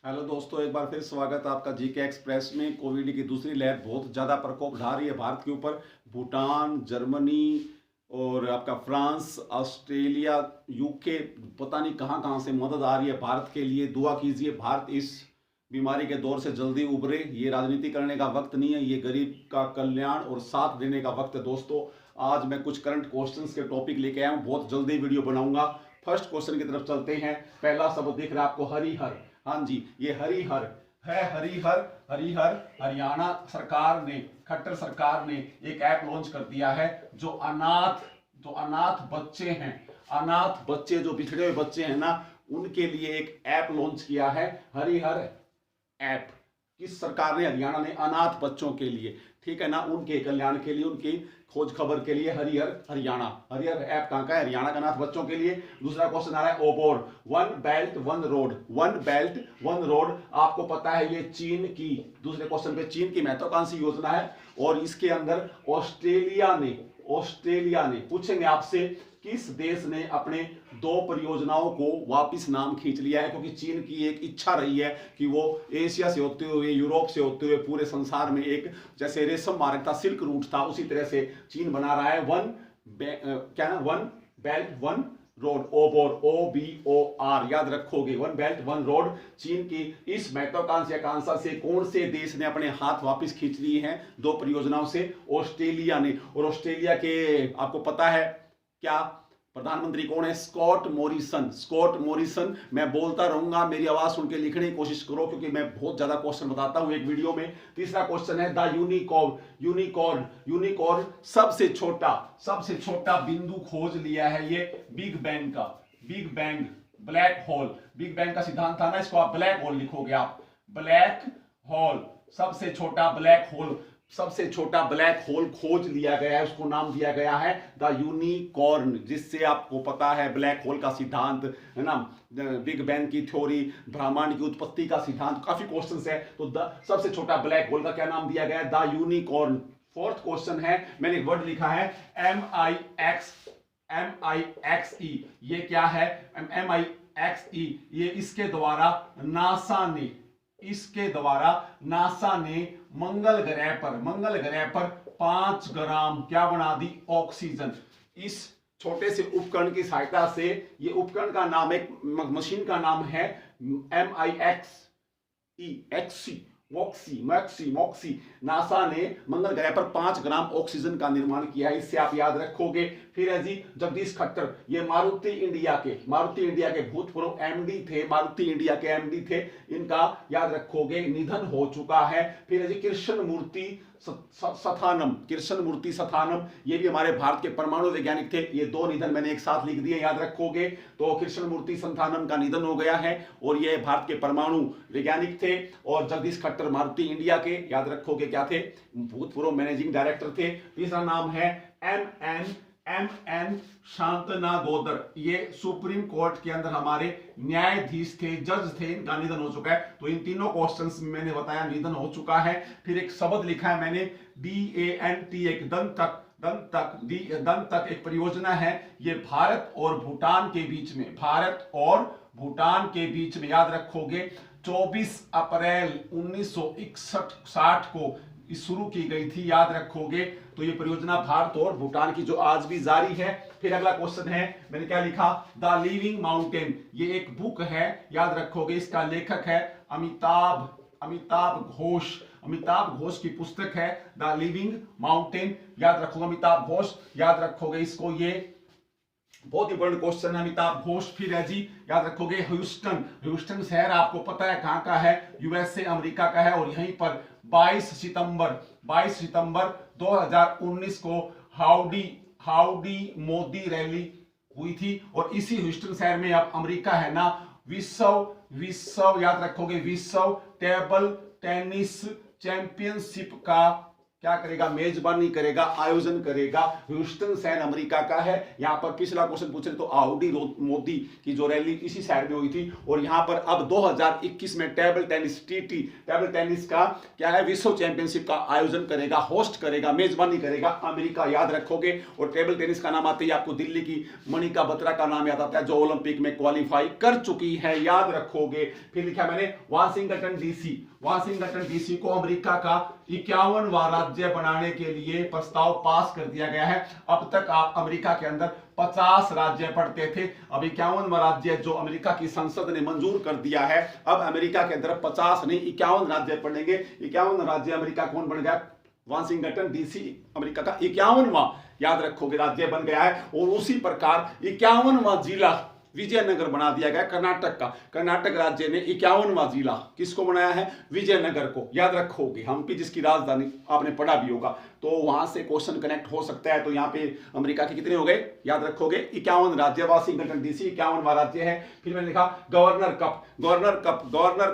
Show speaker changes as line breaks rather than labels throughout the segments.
Hello दोस्तों, एक बार फिर स्वागत है आपका जीके एक्सप्रेस में। कोविड की दूसरी लहर बहुत ज़्यादा प्रकोप ढा रही है भारत के ऊपर। भूटान, जर्मनी और आपका फ्रांस, ऑस्ट्रेलिया, यूके, पता नहीं कहाँ कहाँ से मदद आ रही है भारत के लिए। दुआ कीजिए भारत इस बीमारी के दौर से जल्दी उभरे। ये राजनीति करने का वक्त नहीं है, ये गरीब का कल्याण और साथ देने का वक्त है। दोस्तों, आज मैं कुछ करंट क्वेश्चंस के टॉपिक लेके आया हूँ, बहुत जल्दी वीडियो बनाऊंगा। फर्स्ट क्वेश्चन की तरफ चलते हैं। पहला शब्द दिख रहा है आपको, हरिहर। हाँ जी, ये हरिहर है। हरिहर, हरिहर हरियाणा सरकार ने, खट्टर सरकार ने एक ऐप लॉन्च कर दिया है। जो अनाथ बच्चे हैं, अनाथ बच्चे, जो पिछड़े हुए बच्चे हैं ना, उनके लिए एक ऐप लॉन्च किया है, हरिहर ऐप। किस सरकार ने? हरियाणा ने, अनाथ बच्चों के लिए, ठीक है ना, उनके कल्याण के लिए, उनकी खोज खबर के लिए हरिहर हरियाणा। हरिहर ऐप कहां का है? हरियाणा का, अनाथ बच्चों के लिए। दूसरा क्वेश्चन आ रहा है, OBOR, one belt one road. One belt one road, आपको पता है ये चीन की, दूसरे क्वेश्चन पे, चीन की महत्वाकांक्षी योजना है। और इसके अंदर ऑस्ट्रेलिया ने पूछेंगे आपसे, किस देश ने अपने दो परियोजनाओं को वापस नाम खींच लिया है? क्योंकि चीन की एक इच्छा रही है कि वो एशिया से होते हुए, यूरोप से होते हुए पूरे संसार में एक, जैसे रेशम मार्ग था, सिल्क रूट था, उसी तरह से चीन बना रहा है one belt one road. OBOR, OBOR, याद रखोगे, वन बेल्ट वन रोड। चीन की इस महत्वाकांक्षी आकांक्षा से कौन से देश ने अपने हाथ वापस खींच लिए हैं दो परियोजनाओं से? ऑस्ट्रेलिया ने। और ऑस्ट्रेलिया के आपको पता है क्या प्रधानमंत्री कौन है? Scott Morrison. Scott Morrison. मैं बोलता रहूंगा, मेरी आवाज सुन के लिखने की कोशिश करो, क्योंकि मैं बहुत ज्यादा क्वेश्चन बताता हूं एक वीडियो में। तीसरा क्वेश्चन है, द यूनिकॉर्न सबसे छोटा बिंदु खोज लिया है ये बिग बैंग का। Big bang, black hole, big bang का सिद्धांत था ना, इसको आप ब्लैक होल लिखोगे, आप ब्लैक होल, सबसे छोटा ब्लैक होल, सबसे छोटा ब्लैक होल खोज लिया गया है, उसको नाम दिया गया है द यूनिकॉर्न, जिससे आपको पता है ब्लैक होल का सिद्धांत है ना, बिग बैंग की थ्योरी, ब्रह्मांड की उत्पत्ति का सिद्धांत, काफी क्वेश्चंस है। तो सबसे छोटा ब्लैक होल का क्या नाम दिया गया है? The unicorn. फोर्थ क्वेश्चन है, मैंने एक वर्ड लिखा है MIXE। ये क्या है? MIXE, ये इसके द्वारा नासा ने मंगल ग्रह पर 5 ग्राम क्या बना दी? ऑक्सीजन। इस छोटे से उपकरण की सहायता से, ये उपकरण का नाम, एक मशीन का नाम है MIXE। नासा ने मंगल ग्रह पर 5 ग्राम ऑक्सीजन का निर्माण किया है, इससे आप याद रखोगे। फिर है जी जगदीश खट्टर, ये मारुति इंडिया के भूतपूर्व MD थे, मारुति इंडिया के MD थे, इनका याद रखोगे निधन हो चुका है। फिर है जी कृष्णमूर्ति सथानम, ये भी हमारे भारत के परमाणु वैज्ञानिक थे। ये दो निधन मैंने एक साथ लिख दिए, याद रखोगे। तो कृष्णमूर्ति सथानम का निधन हो गया है, और ये भारत के परमाणु वैज्ञानिक थे। और जगदीश खट्टर मारुति इंडिया के, याद रखोगे क्या थे? भूतपूर्व मैनेजिंग डायरेक्टर थे। तीसरा नाम है MN शांतनागोदर, ये सुप्रीम कोर्ट के अंदर हमारे न्यायाधीश थे, जज थे, इनका निधन हो चुका है। तो इन तीनों क्वेश्चंस में मैंने बताया निधन हो चुका है। फिर एक शब्द लिखा है मैंने, DANT, एक दंतक एक परियोजना है, ये भारत और भूटान के बीच में, याद रखोगे, 24 अप्रैल 1961 को शुरू की गई थी, याद रखोगे। तो ये परियोजना भारत और भूटान की जो आज भी जारी है। फिर अगला क्वेश्चन है, मैंने क्या लिखा? द लिविंग माउंटेन, ये एक बुक है, याद रखोगे, इसका लेखक है अमिताभ घोष की पुस्तक है द लिविंग माउंटेन, याद रखोगे अमिताभ घोष, याद रखोगे इसको, ये बहुत इंपॉर्टेंट क्वेश्चन है, अमिताभ घोष। फिर है जी, याद रखोगे ह्यूस्टन शहर आपको पता है कहां का है? USA अमेरिका का है। और यहीं पर 22 सितंबर 2019 को हाउडी मोदी रैली हुई थी। और इसी ह्यूस्टन शहर में अब अमेरिका है ना, विश्व याद रखोगे, विश्व टेबल टेनिस चैंपियनशिप का क्या करेगा, मेजबानी करेगा, आयोजन करेगा। ह्यूस्टन शहर अमेरिका का है। यहाँ पर पिछला क्वेश्चन पूछ रहे तो आउडी मोदी की जो रैली इसी शहर में हुई थी। और यहाँ पर अब 2021 में टेबल टेनिस का क्या है, विश्व चैंपियनशिप का आयोजन करेगा, होस्ट करेगा, मेजबानी करेगा अमेरिका, याद रखोगे। और टेबल टेनिस का नाम आते ही आपको दिल्ली की मणिका बत्रा का नाम याद आता है, जो ओलंपिक में क्वालिफाई कर चुकी है, याद रखोगे। फिर लिखा मैंने वाशिंगटन डीसी को अमेरिका का 51वां राज्य बनाने के लिए प्रस्ताव पास कर दिया गया है। अब तक आप अमेरिका के अंदर 50 राज्य पढ़ते थे, अब 51वां राज्य जो अमेरिका की संसद ने मंजूर कर दिया है। अब अमेरिका के अंदर 50 नहीं 51 राज्य पढ़ेंगे। 51 राज्य अमेरिका कौन बन गया, वाशिंगटन डीसी अमेरिका का 51वां याद रखोगे राज्य बन गया है। और उसी प्रकार 51वां जिला विजयनगर बना दिया गया कर्नाटक का। कर्नाटक राज्य ने 51वां जिला किसको बनाया है, विजयनगर को, याद रखोगे। हम्पी जिसकी राजधानी आपने पढ़ा भी होगा, तो वहां से क्वेश्चन कनेक्ट हो सकता है। तो यहाँ पे अमेरिका के कितने हो गए, याद रखोगे 51 राज्य, वाशिंगटन डीसी 51वां राज्य है। फिर मैंने लिखा गवर्नर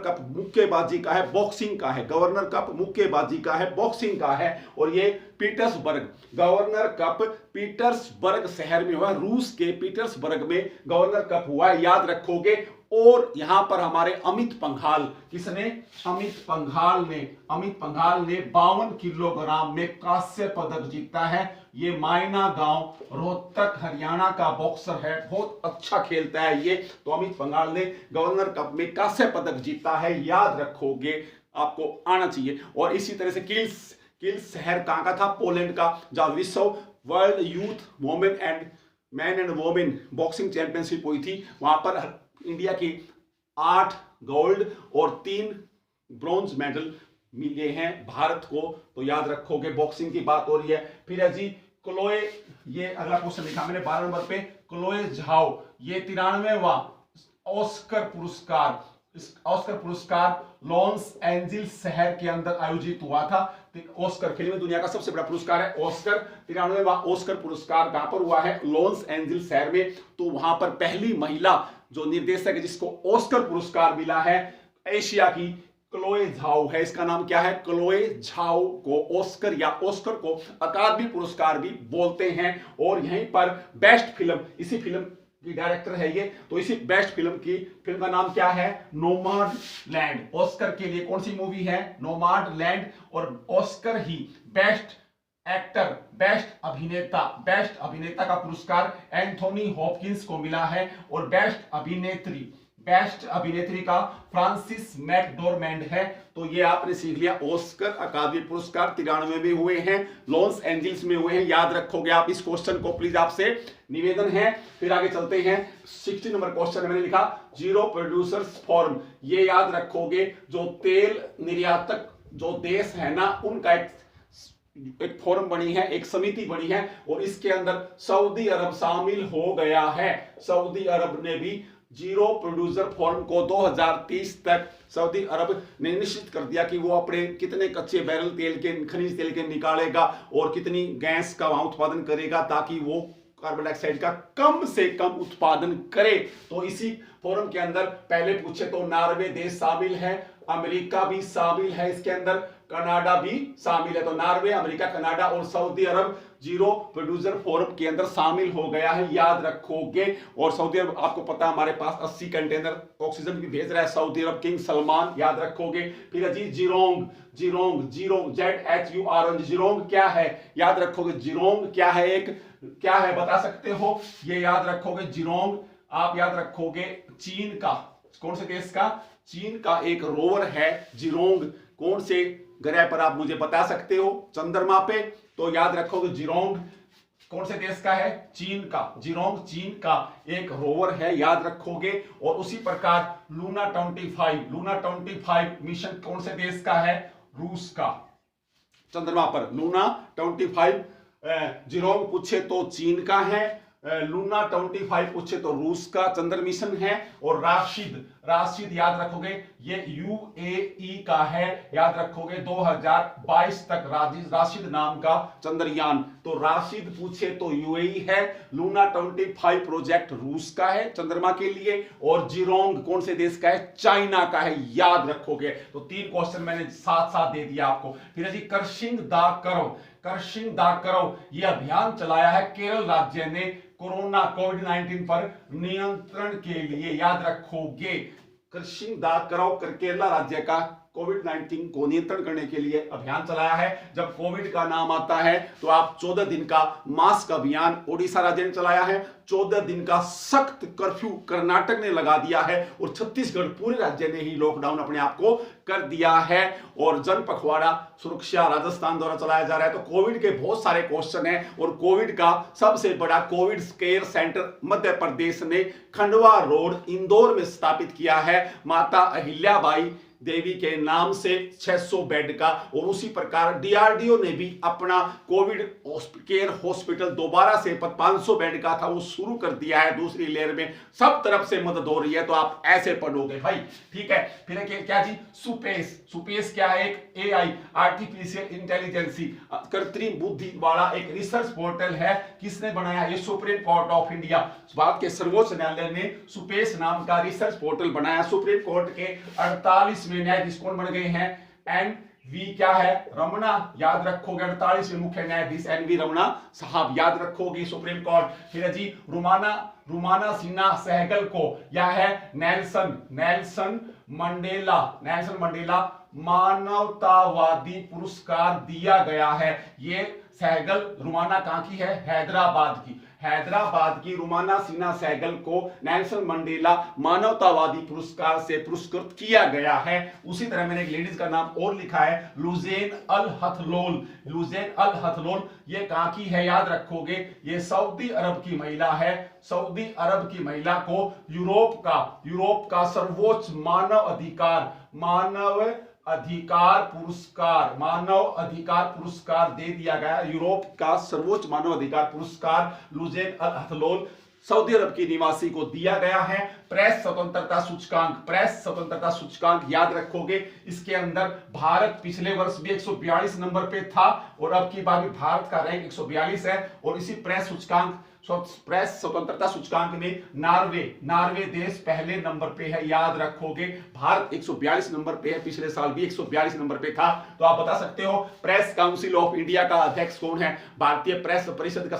कप मुक्केबाजी का है, बॉक्सिंग का है। गवर्नर कप मुक्केबाजी का है, बॉक्सिंग का है। और ये पीटर्सबर्ग, गवर्नर कप पीटर्सबर्ग शहर में हुआ, रूस के पीटर्सबर्ग में गवर्नर कप हुआ है, याद रखोगे। और यहां पर हमारे अमित पंघाल, किसने, अमित पंघाल ने 52 किलोग्राम में कांस्य पदक जीता है। ये मायना गांव रोहतक हरियाणा का बॉक्सर है, बहुत अच्छा खेलता है ये। तो अमित पंघाल ने गवर्नर कप में कांस्य पदक जीता है, याद रखोगे, आपको आना चाहिए। और इसी तरह से किल्स शहर कहां का था, पोलैंड का, जहां विश्व world youth women and man and women boxing championship हुई थी। वहां पर इंडिया की 8 गोल्ड और 3 ब्रॉन्ज मेडल मिले हैं भारत को, तो याद रखोगे। बॉक्सिंग की बात हो रही है। फिर है जी क्लोए, ये अगला क्वेश्चन लिखा मैंने 12 नंबर पे, क्लोए झाओ, ये 93वां ऑस्कर पुरस्कार लॉस एंजिल्स शहर के अंदर आयोजित हुआ था। ऑस्कर फिल्म दुनिया का सबसे बड़ा पुरस्कार है ऑस्कर। 93वां ऑस्कर पुरस्कार कहां पर हुआ है, लॉस एंजिल्स शहर में। तो वहां पर पहली महिला जो निर्देशक है जिसको ऑस्कर पुरस्कार मिला है, एशिया की क्लोए झाओ है। इसका नाम क्या है, क्लोए झाओ को ऑस्कर या ऑस्कर को अकादमी पुरस्कार भी बोलते हैं। और यहीं पर बेस्ट फिल्म, इसी फिल्म की डायरेक्टर है ये। तो इसी बेस्ट फिल्म का नाम क्या है, नोमाडलैंड। ऑस्कर के लिए कौन सी मूवी है, नोमाडलैंड। और ऑस्कर ही बेस्ट एक्टर, बेस्ट अभिनेता का पुरस्कार एंथोनी हॉपकिंस को मिला है। और बेस्ट अभिनेत्री का फ्रांसिस मैकडोरमैंड है। तो ये आपने सीख लिया। ऑस्कर अकादमी पुरस्कार 93 में हुए हैं, लॉस एंजिल्स में हुए हैं, याद रखोगे आप इस क्वेश्चन को, प्लीज आपसे निवेदन है। फिर आगे चलते हैं। 60 नंबर क्वेश्चन मैंने लिखा जीरो प्रोड्यूसर्स फोरम, ये याद रखोगे। जो तेल निर्यातक जो देश है ना, उनका एक फोरम बनी है, एक समिति बनी है। और इसके अंदर सऊदी अरब शामिल हो गया है। सऊदी अरब ने भी जीरो प्रोड्यूसर फोरम को 2030 तक सऊदी अरब ने निश्चित कर दिया कि वो अपने कितने कच्चे बैरल तेल के, खनिज तेल के निकालेगा और कितनी गैस का वहां उत्पादन करेगा, ताकि वो कार्बन डाइऑक्साइड का कम से कम उत्पादन करे। तो इसी फोरम के अंदर पहले पूछे तो नॉर्वे देश शामिल है, अमेरिका भी शामिल है, इसके अंदर कनाडा भी शामिल है। तो नॉर्वे, अमेरिका, कनाडा और सऊदी अरब जीरो प्रोड्यूसर फोरम के अंदर शामिल हो गया है, याद रखोगे। और सऊदी अरब आपको पता है हमारे पास 80 कंटेनर ऑक्सीजन भी भेज रहा है सऊदी अरब, किंग सलमान, याद रखोगे। फिर जी जिरोंग ZHURONG, जिरोंग क्या है, याद रखोगे। जिरोंग क्या है, क्या है बता सकते हो, ये याद रखोगे। जिरोंग आप याद रखोगे चीन का, कौन से देश का, चीन का एक रोवर है जिरोंग। कौन से ग्रह पर आप मुझे बता सकते हो, चंद्रमा पे। तो याद रखोगे जिरोंग कौन से देश का है, चीन का। जिरोंग चीन का एक रोवर है, याद रखोगे। और उसी प्रकार लूना 25 मिशन कौन से देश का है, रूस का, चंद्रमा पर। लूना 25 जिरोंग पूछे तो चीन का है, लूना 25 पूछे तो रूस का चंद्र मिशन है। और राशिद याद रखोगे ये यूएई का है, याद रखोगे 2022 तक राशिद नाम का चंद्रयान। तो राशिद पूछे तो यूएई है, लूना 25 प्रोजेक्ट रूस का है चंद्रमा के लिए, और जिरोंग कौन से देश का है, चाइना का है, याद रखोगे। तो 3 क्वेश्चन मैंने साथ साथ दे दिया आपको। फिर जी करशिंग दा करो ये अभियान चलाया है केरल राज्य ने कोरोना कोविड-19 पर नियंत्रण के लिए, याद रखोगे। करशिंग दा करो केरला राज्य का कोविड-19 को नियंत्रण करने के लिए अभियान चलाया है। जब कोविड का नाम आता है तो आप 14 दिन का मास्क अभियान ओडिशा राज्य ने चलाया है, 14 दिन का सख्त कर्फ्यू कर्नाटक ने लगा दिया है, और छत्तीसगढ़ पूरे राज्य ने ही लॉकडाउन अपने आप को कर दिया है, और जन पखवाड़ा सुरक्षा राजस्थान द्वारा चलाया जा रहा है। तो कोविड के बहुत सारे क्वेश्चन हैं, और कोविड का सबसे बड़ा Covid care centre Madhya Pradesh ने खंडवा रोड इंदौर में स्थापित किया है, माता अहिल्याबाई देवी के नाम से 600 बेड का। और उसी प्रकार डीआरडीओ ने भी अपना कोविड केयर हॉस्पिटल दोबारा से 500 बेड का था वो शुरू कर दिया है दूसरी लेयर में। सब तरफ से मदद हो रही है, तो आप ऐसे पढ़ोगे भाई, ठीक है। फिर क्या जी, सुपेस क्या है, एक एआई आर्टिफिशियल इंटेलिजेंसी कृत्रिम बुद्धि वाला एक रिसर्च पोर्टल है। किसने बनाया, ये supreme court of India, Bharat के सर्वोच्च न्यायालय ने सुपेस नाम का रिसर्च पोर्टल बनाया। सुप्रीम कोर्ट के 48 में न्यायाधीश कौन बन गए हैं, एनवी क्या है, रमणा, याद रखोगे 48वें मुख्य न्यायाधीश एनवी रमणा साहब, याद रखोगे सुप्रीम कोर्ट। फिर जी रुमाना सिन्हा सहगल को या है नेल्सन मंडेला मानवतावादी पुरस्कार दिया गया है। ये सहगल रुमाना कहां की है, हैदराबाद की रुमाना सिन्हा सहगल को नेल्सन मंडेला मानवतावादी पुरस्कार से पुरस्कृत किया गया है। उसी तरह मैंने एक लेडीज का नाम और लिखा है, लुजेन अल हथलोल, ये कहां की है, याद रखोगे, ये सऊदी अरब की महिला है। सऊदी अरब की महिला को यूरोप का सर्वोच्च मानव अधिकार पुरस्कार दे दिया गया। यूरोप का सर्वोच्च मानव अधिकार पुरस्कार लुजेन अल हथलोल सऊदी अरब की निवासी को दिया गया है। प्रेस स्वतंत्रता सूचकांक याद रखोगे, इसके अंदर भारत पिछले वर्ष भी 142 नंबर पे था, और अब की बार भी भारत का रैंक 142 है। और इसी प्रेस स्वतंत्रता सूचकांक में नार्वे देश पहले नंबर पे है, याद रखोगे। भारत 142 नंबर पे है, पिछले साल भी 142 नंबर पे था। तो आप बता सकते हो प्रेस काउंसिल ऑफ इंडिया का अध्यक्ष कौन है, भारतीय प्रेस परिषद का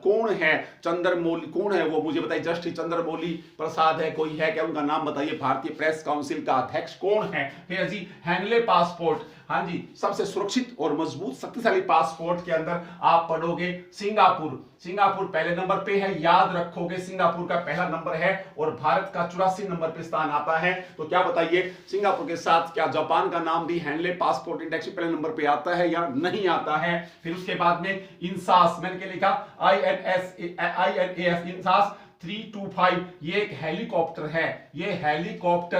कौन है, चंद्रमौली कौन है, वो मुझे बताइए। जस्टिस चंद्रमौली प्रसाद है, कोई है क्या, उनका नाम बताइए। भारतीय प्रेस काउंसिल का अध्यक्ष कौन है। फिर जी हैंडले पासपोर्ट, हाँ जी, सबसे सुरक्षित और मजबूत शक्तिशाली पासपोर्ट के अंदर आप पढ़ोगे सिंगापुर पहले नंबर पे है, याद रखोगे। सिंगापुर का पहला नंबर है, और भारत का 84 नंबर पे स्थान आता है। तो क्या बताइए, सिंगापुर के साथ क्या जापान का नाम भी हैंडले पासपोर्ट इंडेक्स पहले नंबर पे आता है या नहीं आता है। फिर उसके बाद में इंसास, मैंने क्या लिखा, INAS इंसास 325, ये एक हेलीकॉप्टर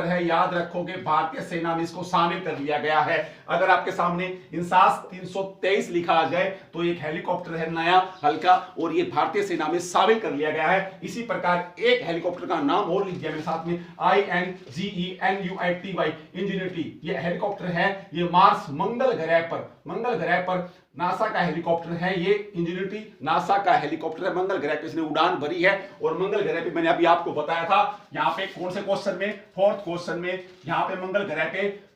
है, याद रखोगे। भारतीय सेना में इसको शामिल कर लिया गया है। अगर आपके सामने इंसास 323 लिखा आ जाए तो एक हेलीकॉप्टर है, नया हल्का, और ये भारतीय सेना में शामिल कर लिया गया है। इसी प्रकार एक हेलीकॉप्टर का नाम और लिख दिया मेरे साथ में, INGENUITY इंजेन्युटी, ये हेलीकॉप्टर है। ये मार्स मंगल ग्रह पर नासा का हेलीकॉप्टर है, ये इंजेन्युटी नासा का हेलीकॉप्टर है। मंगल ग्रह पे इसने उड़ान भरी है, और मंगल ग्रह पे मैंने अभी आपको बताया था, यहाँ पे कौन से क्वेश्चन में, 4th क्वेश्चन में, यहाँ पे मंगल ग्रह पे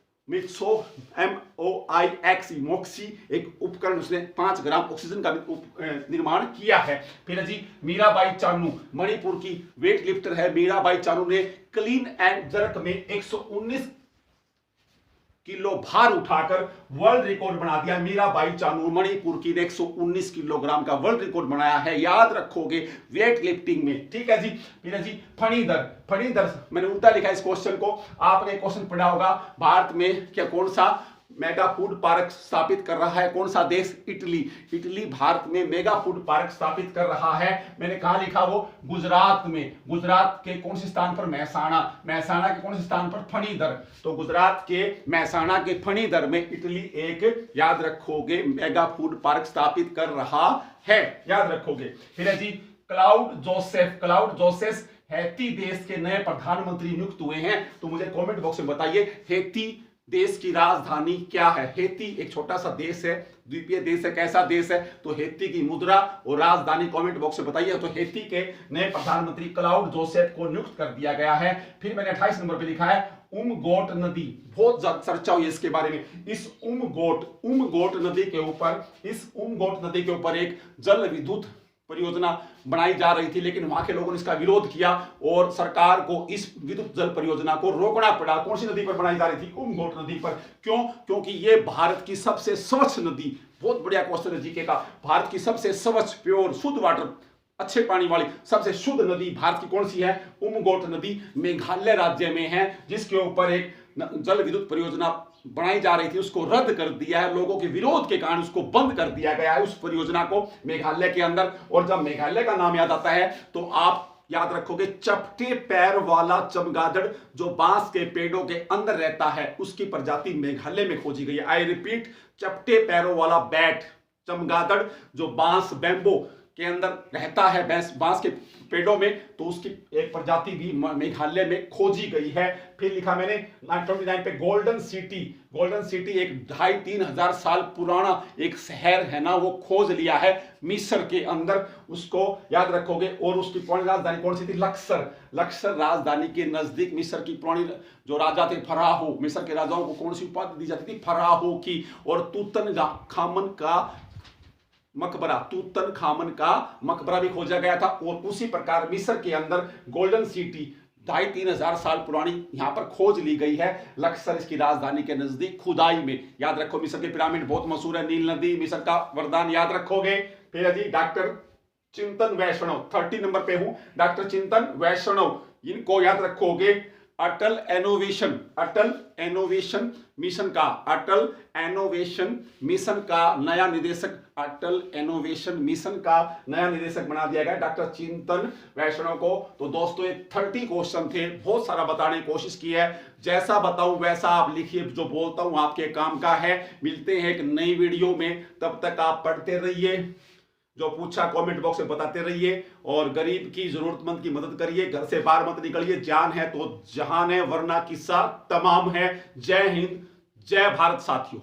मोक्सी एक उपकरण, उसने 5 ग्राम ऑक्सीजन का निर्माण किया है। फिर जी मीराबाई चानू मणिपुर की वेट लिफ्टर है। मीराबाई चानू ने क्लीन एंड जर्क में 119 किलो भार उठाकर वर्ल्ड रिकॉर्ड बना दिया। मीराबाई चानू मणिपुर की ने 119 किलोग्राम का वर्ल्ड रिकॉर्ड बनाया है, याद रखोगे, वेट लिफ्टिंग में, ठीक है जी। फिर जी फणीधर, मैंने उल्टा लिखा इस क्वेश्चन को, आपने क्वेश्चन पढ़ा होगा। भारत में क्या कौन सा मेगा फूड पार्क स्थापित कर रहा है, कौन सा देश, इटली भारत में मेगा फूड पार्क स्थापित कर रहा है। मैंने कहा लिखा, वो गुजरात में, गुजरात के कौन से स्थान पर, महसाणा के कौन से स्थान पर, फणीधर। तो गुजरात के महसाणा के फणीधर में इटली एक, याद रखोगे, मेगा फूड पार्क स्थापित कर रहा है, याद रखोगे। फिर जी क्लाउड जोसेफ हैती देश के नए प्रधानमंत्री नियुक्त हुए हैं। तो मुझे कमेंट बॉक्स में बताइए हैती देश की राजधानी क्या है। हैती एक छोटा सा देश है, द्वीपीय देश है, कैसा देश है? तो हैती की मुद्रा और राजधानी कमेंट बॉक्स में बताइए। तो हैती के नए प्रधानमंत्री क्लाउड जोसेफ को नियुक्त कर दिया गया है। फिर मैंने 28 नंबर पे लिखा है उमगोट नदी, बहुत ज्यादा चर्चा हुई इसके बारे में। इस उमगोट नदी के ऊपर एक जल विद्युत परियोजना बनाई जा रही थी, लेकिन वहां के लोगों ने इसका विरोध किया और सरकार को इस विद्युत जल परियोजना को रोकना पड़ा। कौन सी नदी पर बनाई जा रही थी? उमगोट नदी पर। क्यों? क्योंकि ये भारत की सबसे स्वच्छ नदी, बहुत बढ़िया क्वेश्चन है जीके का, भारत की सबसे स्वच्छ, प्योर, शुद्ध वाटर, अच्छे पानी वाली सबसे शुद्ध नदी भारत की कौन सी है? उमगोट नदी मेघालय राज्य में है, जिसके ऊपर एक जल विद्युत परियोजना बनाई जा रही थी, उसको रद्द कर दिया है। लोगों के विरोध के कारण उसको बंद कर दिया गया है, उस परियोजना को, मेघालय के अंदर। और जब मेघालय का नाम याद आता है तो आप याद रखोगे चपटे पैर वाला चमगादड़ जो बांस के पेड़ों के अंदर रहता है, उसकी प्रजाति मेघालय में खोजी गई है। आई रिपीट, चपटे पैरों वाला बैट, चमगादड़ जो बांस, बैम्बो के अंदर रहता है, बांस के पेड़ों में, तो उसकी एक प्रजाति भी मेघालय में खोजी गई है। फिर लिखा मैंने 29 पे गोल्डन सिटी एक 2,500-3 हजार साल पुराना एक शहर है ना, वो खोज लिया है मिस्र के अंदर, उसको याद रखोगे। और उसकी पुरानी राजधानी कौन सी थी? लक्सर राजधानी के नजदीक मिस्र की पुरानी जो राजा थे फराहो, मिस्र के राजाओं को कौन सी उपाधि दी जाती थी? फराहो की। और तूतन खामन का मकबरा भी खोजा गया था। और उसी प्रकार मिस्र के अंदर गोल्डन सिटी 2,500-3 हजार साल पुरानी यहां पर खोज ली गई है, लक्सर इसकी राजधानी के नजदीक खुदाई में। याद रखो, मिस्र के पिरामिड बहुत मशहूर है, नील नदी, मिस्र का वरदान याद रखोगे। फिर जी डॉक्टर चिंतन वैष्णव, 30 नंबर पे हूं, डॉक्टर चिंतन वैष्णव, इनको याद रखोगे। अटल इनोवेशन मिशन का नया निदेशक बना दिया गया डॉक्टर चिंतन वैष्णव को। तो दोस्तों ये 30 क्वेश्चन थे, बहुत सारा बताने की कोशिश की है। जैसा बताऊं वैसा आप लिखिए, जो बोलता हूं आपके काम का है। मिलते हैं एक नई वीडियो में, तब तक आप पढ़ते रहिए, जो पूछा कमेंट बॉक्स में बताते रहिए, और गरीब की, जरूरतमंद की मदद करिए। घर से बाहर मत निकलिए, जान है तो जहान है, वरना किस्सा तमाम है। जय हिंद, जय भारत साथियों।